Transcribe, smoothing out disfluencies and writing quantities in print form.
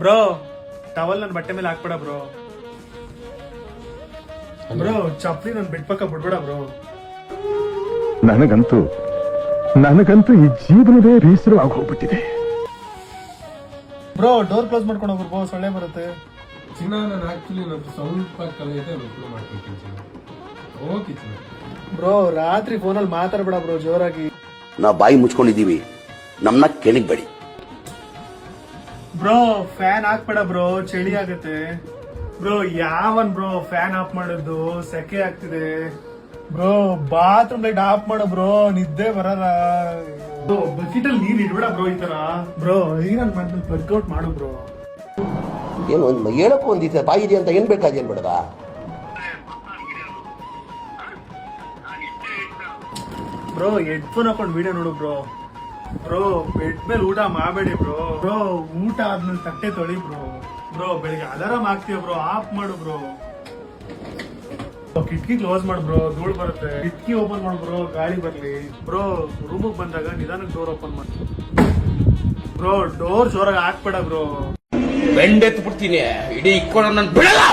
Bro towel ನನ್ ಬಟ್ಟೆ ಮೇಲೆ ಹಾಕ್ಬೇಡ ಬ್ರೋ. ಬ್ರೋ ಚಪ್ಲಿ ನನ್ ಬೆಡ್ ಪಕ್ಕ ಬಿಡ್ಬೇಡ ಬ್ರೋ. ನನಗಂತೂ ಈ ಜೀವನವೇ ಬೇಸರವಾಗಿ ಹೋಗ್ಬಿಟ್ಟಿದೆ. ಬ್ರೋ ಡೋರ್ ಕ್ಲೋಸ್ ಮಾಡ್ಕೊಂಡು ಹೋಗ್ರು ಬ್ರೋ, ಸೊಳ್ಳೆ ಬರುತ್ತೆ. ಚಿನ್ನ ನಾನು ಆಕ್ಚುಲಿ ನಾನು ಸ್ವಲ್ಪ ಕಲೆ ಇದೆ, ಅನುಕೂಲ ಮಾಡ್ಕೊಳ್ತೀನಿ ಚಿನ್ನ. ಓಕೆ ಚಿನ್ನ. ಬ್ರೋ ರಾತ್ರಿ ಫೋನಲ್ಲಿ ಮಾತಾಡ್ಬೇಡ ಬ್ರೋ ಜೋರಾಗಿ. ನಾವು ಬಾಯಿ ಮುಚ್ಕೊಂಡಿದೀವಿ, ನಮ್ನ ಕೆಣಿಗ್ಬೇಡಿ. ಬ್ರೋ ಫ್ಯಾನ್ ಹಾಕ್ಬೇಡ ಬ್ರೋ, ಚಳಿ ಆಗತ್ತೆ. ಬ್ರೋ ಯಾವನ್ ಬ್ರೋ ಫ್ಯಾನ್ ಆಫ್ ಮಾಡಿದ್ದು, ಸೆಕೆ ಆಗ್ತಿದೆ. ಬ್ರೋ ಬಾತ್ರೂಮ್ ಲೈಟ್ ಆಫ್ ಮಾಡ ಬ್ರೋ, ನಿದ್ದೆ ಬರಲ್ಲ. ಬಕೆಟ್ ಅಲ್ಲಿ ನೀರ್ ಇಡ್ಬೇಡ ಬ್ರೋ ಈ ತರ. ಬ್ರೋ ಏನನ್ ಮಾಡ್ತೀನಿ ವರ್ಕೌಟ್ ಮಾಡು ಬ್ರೋ. ಏನು ಹೇಳಕ್ಕೂ ಒಂದಿದೆ ಬಾಯಿ ಇದೆ ಅಂತ ಏನ್ ಬೇಕಾದ ಏನ್ ಬೇಡದ. ಬ್ರೋ ಹೆಡ್ಫೋನ್ ಹಾಕೊಂಡು ವಿಡಿಯೋ ನೋಡು ಬ್ರೋ. ಬ್ರೋ ಬೆಡ್ ಮೇಲೆ ಊಟ ಮಾಡಬೇಡಿ ಬ್ರೋ. ಬ್ರೋ ಊಟ ಆದ್ಮೇಲೆ ತಟ್ಟೆ ತೊಳಿ ಬ್ರೋ. ಬ್ರೋ ಬೆಳಿಗ್ಗೆ ಅಲಾರಾಮ್ ಹಾಕ್ತೀಯ ಬ್ರೋ, ಆಫ್ ಮಾಡು ಬ್ರೋ. ಕಿಟಕಿ ಕ್ಲೋಸ್ ಮಾಡು ಬ್ರೋ, ಧೂಳು ಬರುತ್ತೆ. ಕಿಟಕಿ ಓಪನ್ ಮಾಡು ಬ್ರೋ, ಗಾಳಿ ಬರ್ಲಿ. ಬ್ರೋ ರೂಮಿಗೆ ಬಂದಾಗ ನಿಧಾನಕ್ಕೆ ಡೋರ್ ಓಪನ್ ಮಾಡಿ ಬ್ರೋ. ಡೋರ್ ಜೋರಾಗಿ ಹಾಕ್ಬೇಡ ಬ್ರೋ. ಬೆಂಡೆತ್ತು ಬಿಡ್ತೀನಿ, ಇಡೀ ಇಕ್ಕೊಂಡು ನನ್ನ ಬಿಡಲ್ಲ.